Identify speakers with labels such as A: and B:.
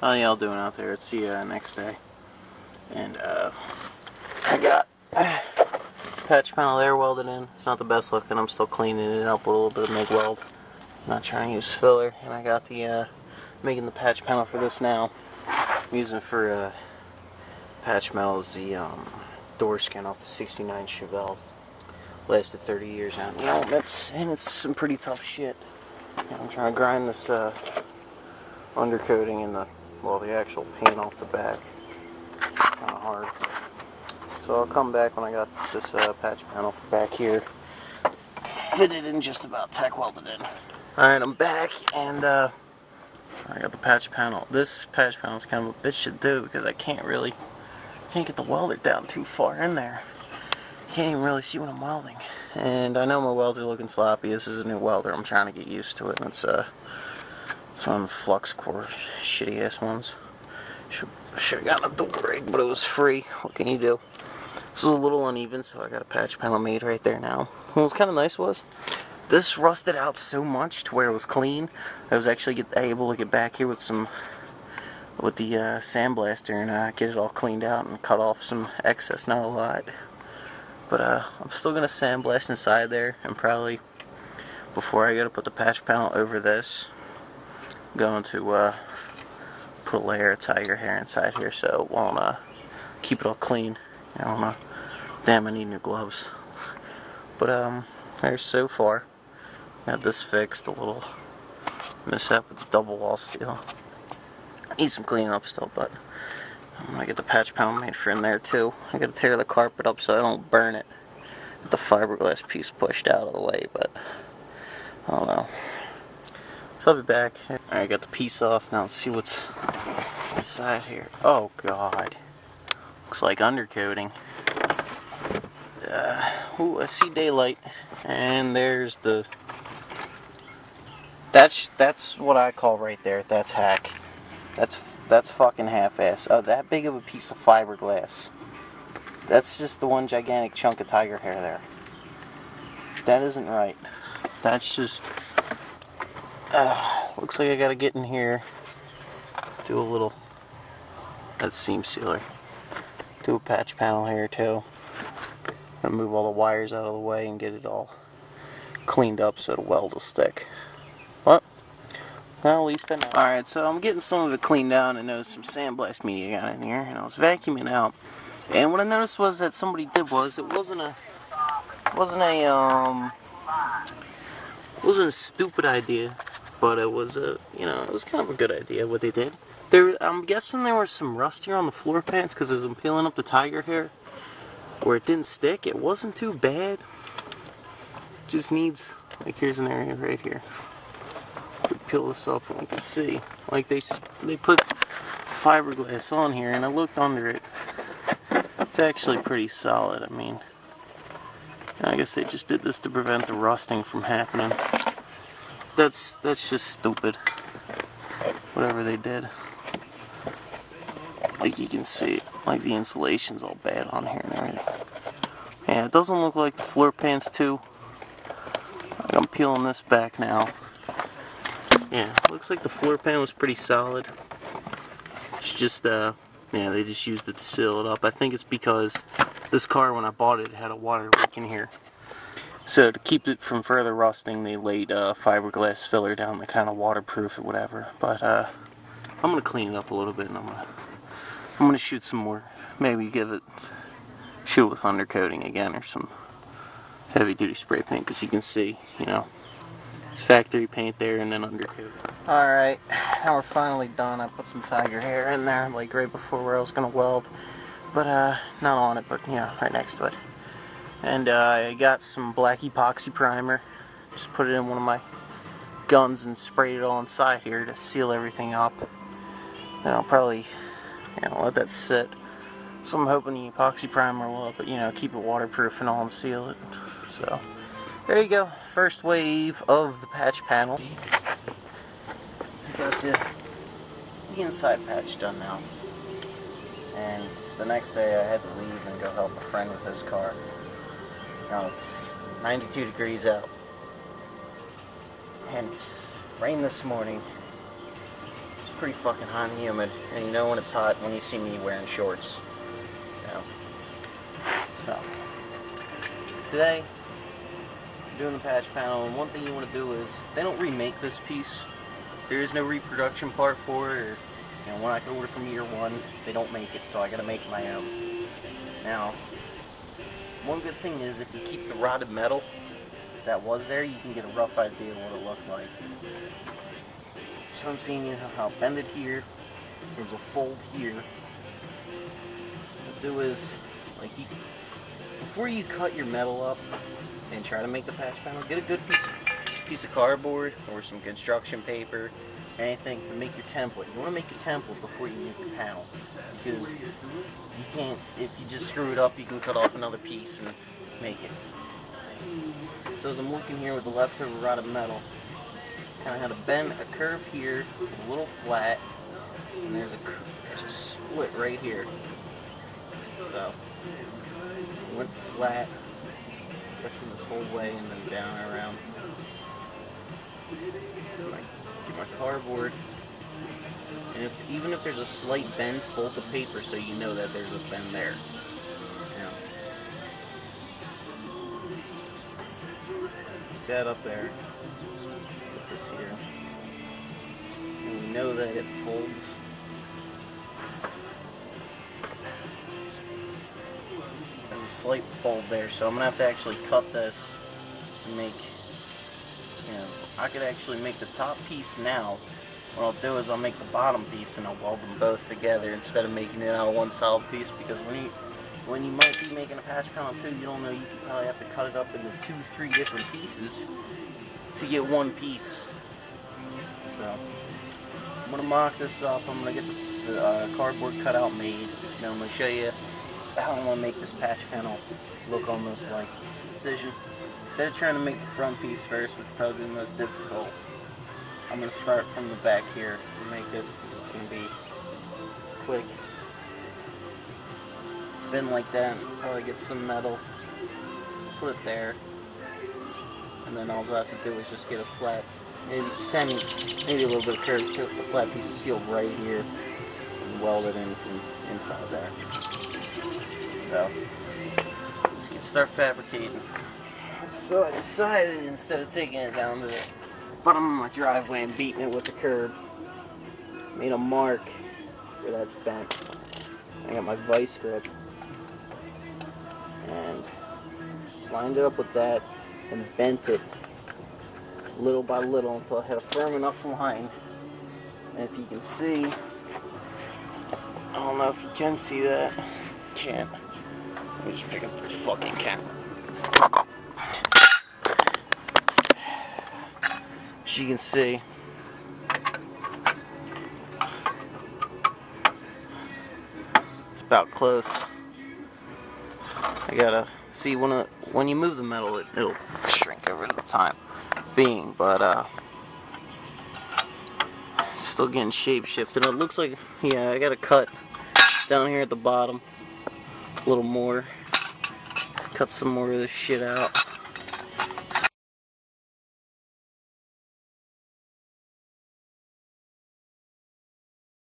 A: How y'all doing out there? It's the next day, and I got patch panel there welded in. It's not the best looking. I'm still cleaning it up with a little bit of MIG weld. I'm not trying to use filler, and I got the making the patch panel for this now. I'm using for patch metal is the door skin off the '69 Chevelle. Lasted 30 years out in the elements, and it's some pretty tough shit. And I'm trying to grind this undercoating in the actual paint off the back. Kind of hard. So I'll come back when I got this patch panel for back here fitted and just about tack welded in. Alright, I'm back, and I got the patch panel. This patch panel is kind of a bitch to do because I can't get the welder down too far in there. Can't even really see what I'm welding. And I know my welds are looking sloppy. This is a new welder. I'm trying to get used to it. And it's one of the flux core shitty ass ones. Should have gotten a dual rig, but it was free. What can you do? This is a little uneven, so I got a patch panel made right there now. What was kind of nice was this rusted out so much to where it was clean. I was actually able to get back here with the sandblaster and get it all cleaned out and cut off some excess. Not a lot. But I'm still going to sandblast inside there, and probably before I go to put the patch panel over this, I'm going to put a layer of tiger hair inside here so it won't keep it all clean. I don't know. Damn, I need new gloves. But there's so far. Got this fixed, a little mishap with the double wall steel. Need some cleaning up still, but I'm gonna get the patch panel made for in there too. I gotta tear the carpet up so I don't burn it. Get the fiberglass piece pushed out of the way, but I don't know. So I'll be back. Alright, I got the piece off. Now let's see what's inside here. Oh god. Looks like undercoating. Ooh, I see daylight. And there's the... That's what I call right there. That's hack. That's fucking half-ass. Oh, that big of a piece of fiberglass. That's just the one gigantic chunk of tiger hair there. That isn't right. That's just... looks like I gotta get in here. Do a little... That's seam sealer. Do a patch panel here too. Gonna move all the wires out of the way and get it all cleaned up so the weld will stick. What? Well, at least I know. Alright, so I'm getting some of it cleaned out. I noticed some sandblast media got in here, and I was vacuuming out. And what I noticed was that somebody did was it wasn't a stupid idea, but it was it was kind of a good idea what they did. I'm guessing there was some rust here on the floor pans because as I'm peeling up the tiger hair, where it didn't stick, it wasn't too bad. Just needs, like, here's an area right here. Peel this up and we can see, like, they put fiberglass on here, and I looked under it. It's actually pretty solid. I mean, I guess they just did this to prevent the rusting from happening. That's just stupid. Whatever they did. Like, you can see, like, the insulation's all bad on here and everything. Yeah, it doesn't look like the floor pans too. Like, I'm peeling this back now. Yeah, looks like the floor pan was pretty solid. It's just, yeah, they just used it to seal it up. I think it's because this car, when I bought it, had a water leak in here. So to keep it from further rusting, they laid fiberglass filler down to kind of waterproof it, whatever. But I'm gonna clean it up a little bit, and I'm gonna shoot some more. Maybe shoot it with undercoating again, or some heavy-duty spray paint, because you can see, it's factory paint there and then undercoat. Alright, now we're finally done. I put some tiger hair in there, like right before where I was going to weld. But, not on it, but, right next to it. And, I got some black epoxy primer. Just put it in one of my guns and sprayed it all inside here to seal everything up. Then I'll probably, let that sit. So I'm hoping the epoxy primer will, keep it waterproof and all and seal it. So, there you go. First wave of the patch panel. Got the inside patch done now. And the next day I had to leave and go help a friend with his car. Now it's 92 degrees out. And it's rained this morning. It's pretty fucking hot and humid, and you know when it's hot when you see me wearing shorts. So today, I'm doing the patch panel, and one thing you want to do is, they don't remake this piece. There is no reproduction part for it, or when I can order from year one, they don't make it, so I gotta make my own. Now, one good thing is if you keep the rotted metal that was there, you can get a rough idea of what it looked like. So I'm seeing how I'll bend it here. There's a fold here. What I'll do is, like, before you cut your metal up and try to make the patch panel, get a good piece of cardboard or some construction paper, anything to make your template. You want to make your template before you make the panel, because you can't, if you just screw it up, you can cut off another piece and make it. So as I'm looking here with the leftover rotted metal, kind of had a bend, a curve here, a little flat, and there's a split right here. So went flat, pressing this whole way, and then down and around. Get my cardboard, and even if there's a slight bend, fold the paper so you know that there's a bend there. Put that up there. Put this here, and we know that it folds. There's a slight fold there, so I'm gonna have to actually cut this and make. I could actually make the top piece now. What I'll do is I'll make the bottom piece and I'll weld them both together instead of making it out of one solid piece, because when you might be making a patch panel too, you don't know, you could probably have to cut it up into 2-3 different pieces to get one piece. So I'm going to mock this up. I'm going to get the cardboard cutout made, and then I'm going to show you how I want to make this patch panel look almost like precision. Instead of trying to make the front piece first, which is probably the most difficult, I'm going to start from the back here and make this, because it's going to be quick. Bend like that, probably get some metal, put it there, and then all I have to do is just get a flat, maybe a little bit of curves, get a flat piece of steel right here, and weld it in from inside there. So, let's start fabricating. So I decided, instead of taking it down to the bottom of my driveway and beating it with the curb, made a mark where that's bent. I got my vice grip and lined it up with that and bent it little by little until I had a firm enough line. And if you can see, I don't know if you can see that. Can't. Let me just pick up this fucking camera. As you can see, it's about close. I gotta see, when you move the metal, it'll shrink over the time being, but still getting shape shifted. It looks like, yeah, I gotta cut down here at the bottom a little more, cut some more of this shit out.